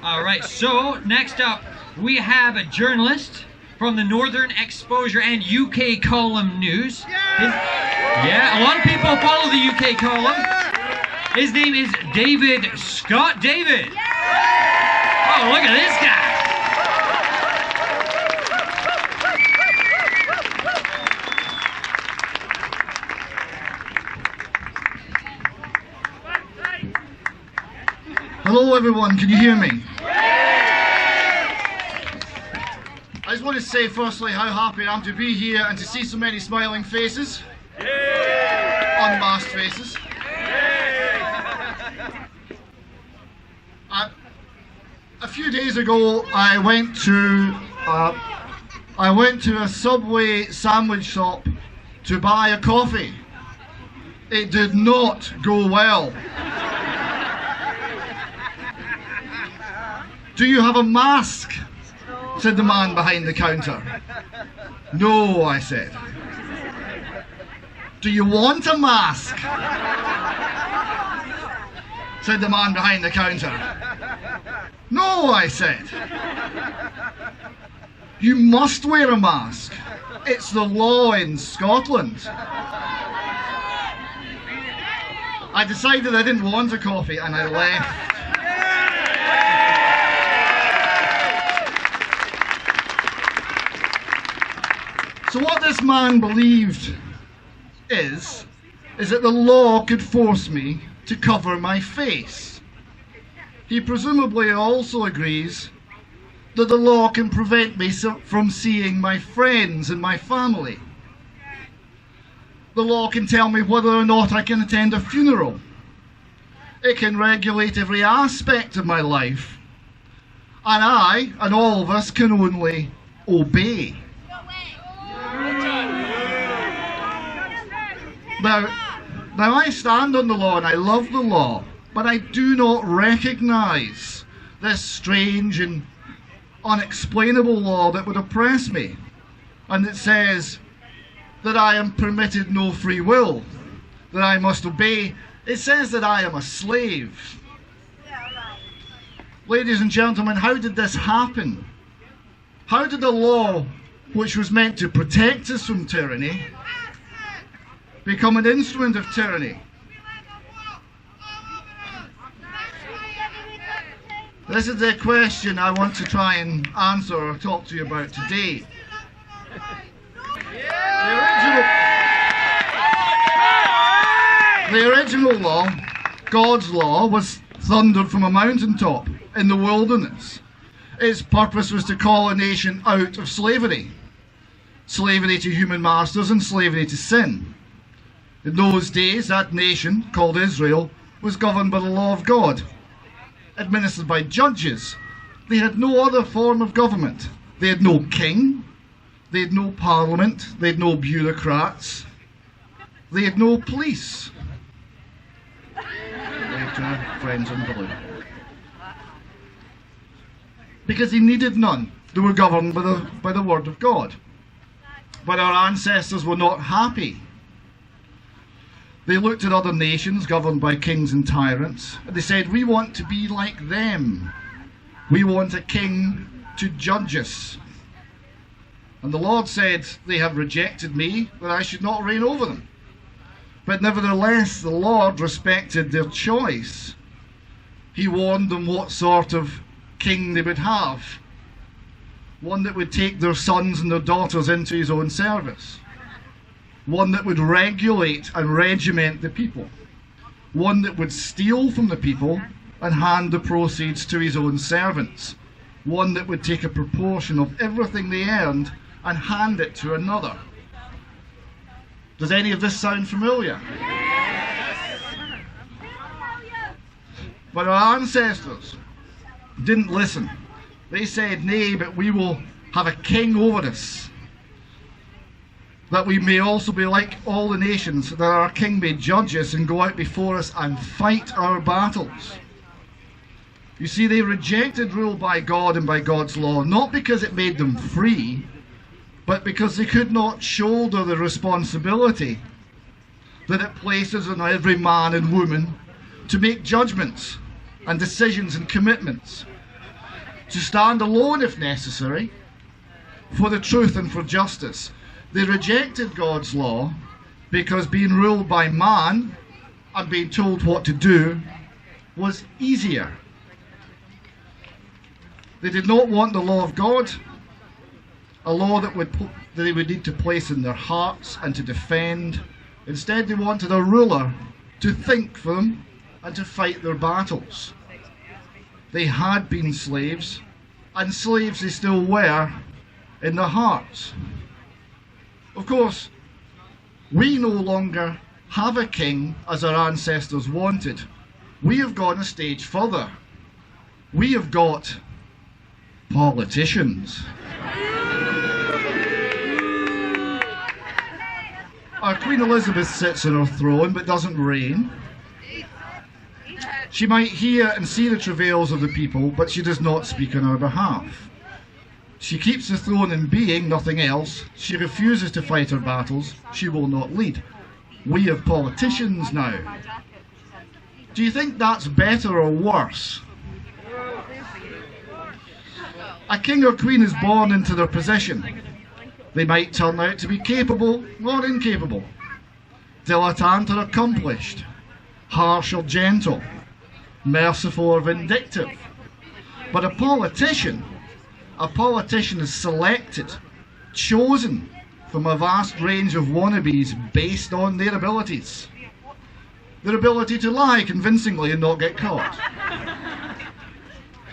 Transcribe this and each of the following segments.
All right, so next up, we have a journalist from the Northern Exposure and UK Column News. Yeah, a lot of people follow the UK Column. His name is David Scott. David! Oh, look at this guy! Hello everyone, can you hear me? I just want to say firstly how happy I am to be here and to see so many smiling faces. Unmasked faces. A few days ago I went to a Subway sandwich shop to buy a coffee. It did not go well. "Do you have a mask?" said the man behind the counter. "No," I said. "Do you want a mask?" said the man behind the counter. "No," I said. "You must wear a mask. It's the law in Scotland." I decided I didn't want a coffee and I left. So what this man believed is that the law could force me to cover my face. He presumably also agrees that the law can prevent me from seeing my friends and my family. The law can tell me whether or not I can attend a funeral. It can regulate every aspect of my life. And I, and all of us, can only obey. Now I stand on the law and I love the law, but I do not recognise this strange and unexplainable law that would oppress me, and that says that I am permitted no free will, that I must obey. It says that I am a slave. Ladies and gentlemen, how did this happen? How did the law, which was meant to protect us from tyranny, become an instrument of tyranny? This is the question I want to try and answer or talk to you about today. The original law, God's law, was thundered from a mountaintop in the wilderness. Its purpose was to call a nation out of slavery. Slavery to human masters and slavery to sin. In those days, that nation, called Israel, was governed by the law of God, administered by judges. They had no other form of government. They had no king, they had no parliament, they had no bureaucrats, they had no police. Friends in blue. Because they needed none. They were governed by the word of God. But our ancestors were not happy. They looked at other nations governed by kings and tyrants, and they said, "We want to be like them. We want a king to judge us." And the Lord said, "They have rejected me, that I should not reign over them." But nevertheless, the Lord respected their choice. He warned them what sort of king they would have. One that would take their sons and their daughters into his own service. One that would regulate and regiment the people. One that would steal from the people and hand the proceeds to his own servants. One that would take a proportion of everything they earned and hand it to another. Does any of this sound familiar? Yes. But our ancestors didn't listen. They said, "Nay, but we will have a king over us, that we may also be like all the nations, that our king may judge us and go out before us and fight our battles." You see, they rejected rule by God and by God's law, not because it made them free, but because they could not shoulder the responsibility that it places on every man and woman to make judgments and decisions and commitments to stand alone if necessary, for the truth and for justice. They rejected God's law because being ruled by man and being told what to do was easier. They did not want the law of God, a law that they would need to place in their hearts and to defend. Instead, they wanted a ruler to think for them and to fight their battles. They had been slaves, and slaves they still were in their hearts. Of course, we no longer have a king as our ancestors wanted. We have gone a stage further. We have got politicians. Our Queen Elizabeth sits on her throne but doesn't reign. She might hear and see the travails of the people, but she does not speak on our behalf. She keeps the throne in being, nothing else. She refuses to fight her battles. She will not lead. We have politicians now. Do you think that's better or worse? A king or queen is born into their position. They might turn out to be capable or incapable, dilettante or accomplished, harsh or gentle, merciful or vindictive. But a politician is selected, chosen from a vast range of wannabes based on their abilities. Their ability to lie convincingly and not get caught.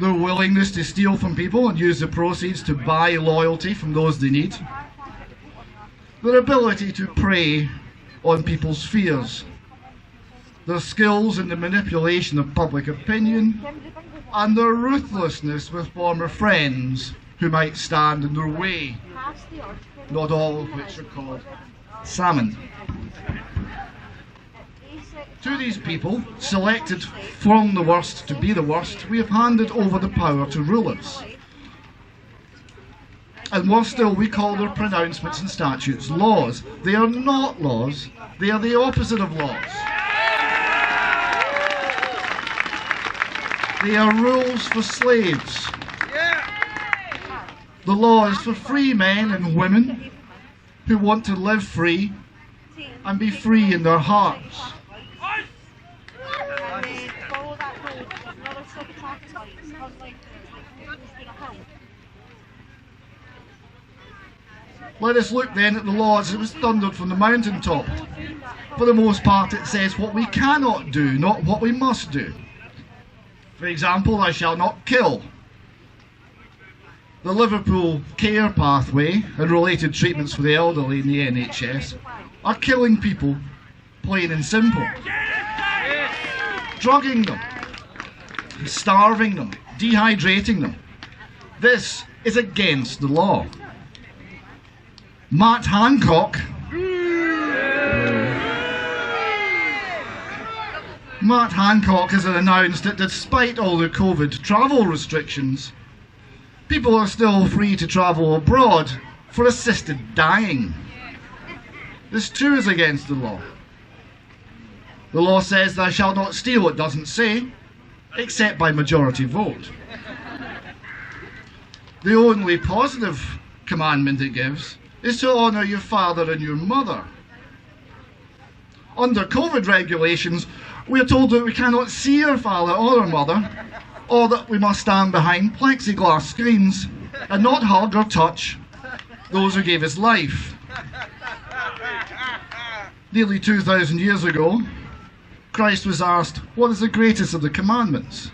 Their willingness to steal from people and use the proceeds to buy loyalty from those they need. Their ability to prey on people's fears. Their skills in the manipulation of public opinion, and their ruthlessness with former friends who might stand in their way, not all of which are called salmon. To these people, selected from the worst to be the worst, we have handed over the power to rulers. And worse still, we call their pronouncements and statutes laws. They are not laws, they are the opposite of laws. They are rules for slaves. The law is for free men and women who want to live free and be free in their hearts. Let us look then at the law as it was thundered from the mountaintop. For the most part it says what we cannot do, not what we must do. For example, thou shalt not kill. The Liverpool care pathway and related treatments for the elderly in the NHS are killing people, plain and simple. Drugging them, starving them, dehydrating them. This is against the law. Matt Hancock has announced that despite all the COVID travel restrictions, people are still free to travel abroad for assisted dying. This too is against the law. The law says thou shalt not steal. It doesn't say, except by majority vote. The only positive commandment it gives is to honour your father and your mother. Under COVID regulations, we are told that we cannot see our father or our mother, or that we must stand behind plexiglass screens and not hug or touch those who gave us life. Nearly 2,000 years ago, Christ was asked, what is the greatest of the commandments?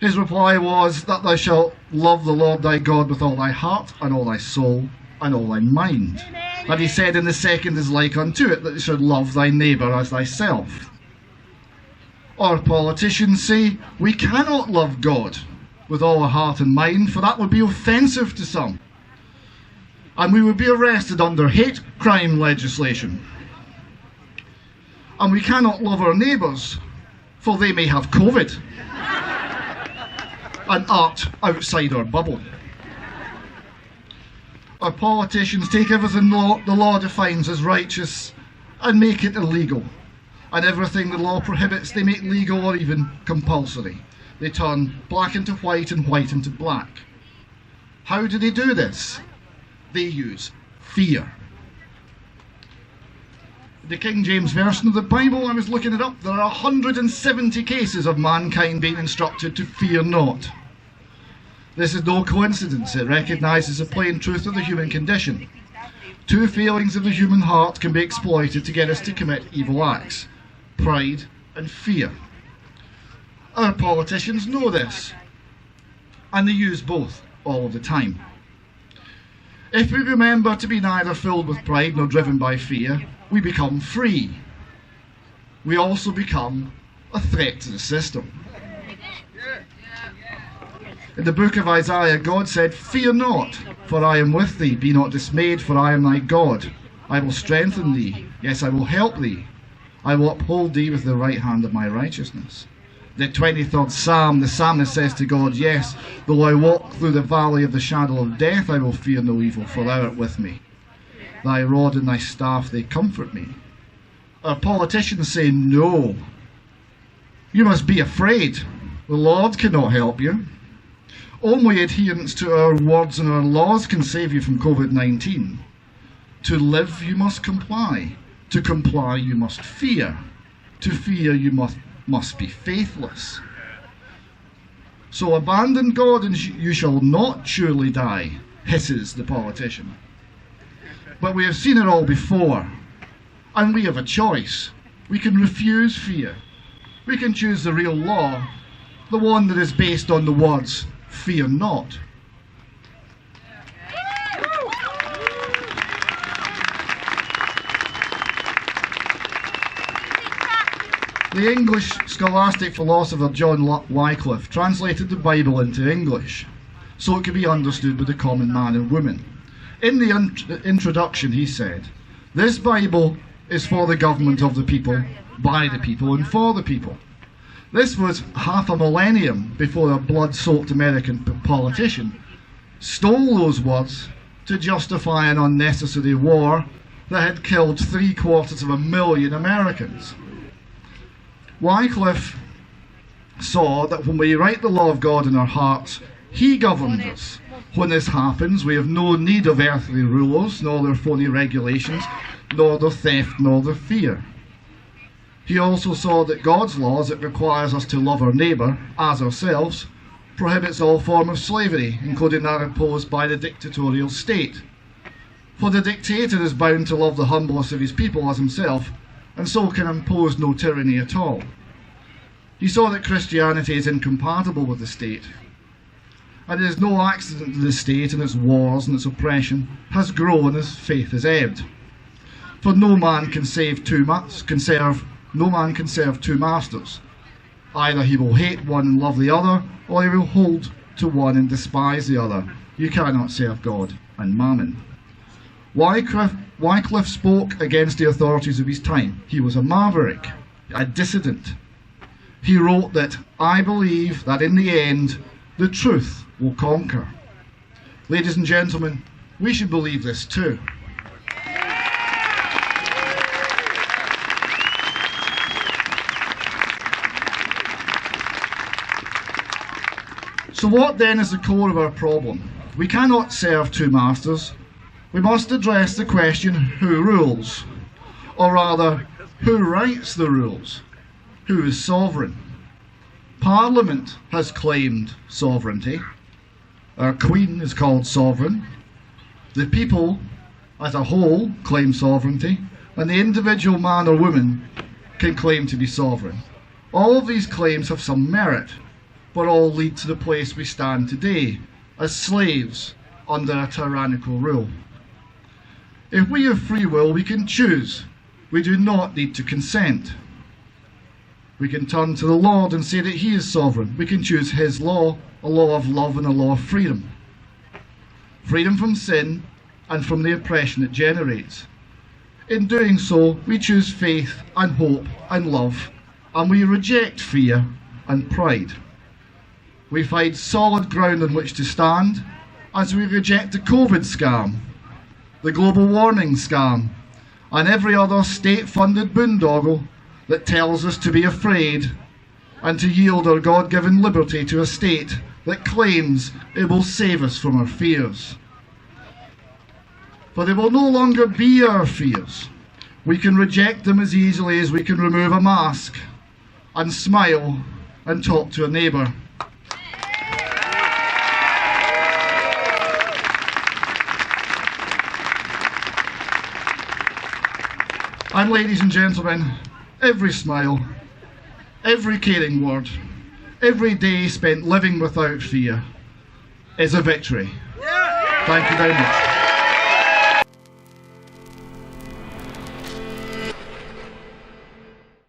His reply was that thou shalt love the Lord thy God with all thy heart and all thy soul and all thy mind. And he said, and the second is like unto it, that thou shalt love thy neighbour as thyself. Our politicians say we cannot love God with all our heart and mind, for that would be offensive to some. And we would be arrested under hate crime legislation. And we cannot love our neighbours, for they may have COVID and act outside our bubble. Our politicians take everything the law defines as righteous and make it illegal. And everything the law prohibits they make legal or even compulsory. They turn black into white and white into black. How do they do this? They use fear. The King James Version of the Bible, I was looking it up, there are 170 cases of mankind being instructed to fear not. This is no coincidence. It recognises the plain truth of the human condition. Two feelings of the human heart can be exploited to get us to commit evil acts: pride and fear. Our politicians know this, and they use both all of the time. If we remember to be neither filled with pride nor driven by fear, we become free. We also become a threat to the system. In the book of Isaiah, God said, "Fear not, for I am with thee. Be not dismayed, for I am thy God. I will strengthen thee. Yes, I will help thee. I will uphold thee with the right hand of my righteousness." The 23rd Psalm, the psalmist says to God, "Yes, though I walk through the valley of the shadow of death, I will fear no evil, for thou art with me. Thy rod and thy staff, they comfort me." Our politicians say, "No, you must be afraid. The Lord cannot help you. Only adherence to our words and our laws can save you from COVID-19. To live, you must comply. To comply, you must fear. To fear, you must be faithless. So abandon God and you shall not surely die," hisses the politician. But we have seen it all before, and we have a choice. We can refuse fear. We can choose the real law, the one that is based on the words, "Fear not." The English scholastic philosopher John Wycliffe translated the Bible into English so it could be understood by the common man and woman. In the introduction he said, "This Bible is for the government of the people, by the people and for the people." This was half a millennium before a blood-soaked American politician stole those words to justify an unnecessary war that had killed 750,000 Americans. Wycliffe saw that when we write the law of God in our hearts, He governs us. When this happens, we have no need of earthly rulers, nor their phony regulations, nor their theft, nor their fear. He also saw that God's laws, that requires us to love our neighbour as ourselves, prohibits all form of slavery, including that imposed by the dictatorial state. For the dictator is bound to love the humblest of his people as himself, and so can impose no tyranny at all. He saw that Christianity is incompatible with the state, and it is no accident that the state and its wars and its oppression has grown as faith has ebbed. For no man can serve two masters. Either he will hate one and love the other, or he will hold to one and despise the other. You cannot serve God and mammon. Wycliffe spoke against the authorities of his time. He was a maverick, a dissident. He wrote that, "I believe that in the end, the truth will conquer." Ladies and gentlemen, we should believe this too. So what then is the core of our problem? We cannot serve two masters. We must address the question, who rules? Or rather, who writes the rules? Who is sovereign? Parliament has claimed sovereignty. Our Queen is called sovereign. The people as a whole claim sovereignty, and the individual man or woman can claim to be sovereign. All of these claims have some merit, but all lead to the place we stand today, as slaves under a tyrannical rule. If we have free will, we can choose. We do not need to consent. We can turn to the Lord and say that He is sovereign. We can choose His law, a law of love and a law of freedom. Freedom from sin and from the oppression it generates. In doing so, we choose faith and hope and love, and we reject fear and pride. We find solid ground on which to stand as we reject the COVID scam, the global warming scam, and every other state-funded boondoggle that tells us to be afraid and to yield our God-given liberty to a state that claims it will save us from our fears. For they will no longer be our fears. We can reject them as easily as we can remove a mask and smile and talk to a neighbour. And ladies and gentlemen, every smile, every caring word, every day spent living without fear is a victory. Thank you very much.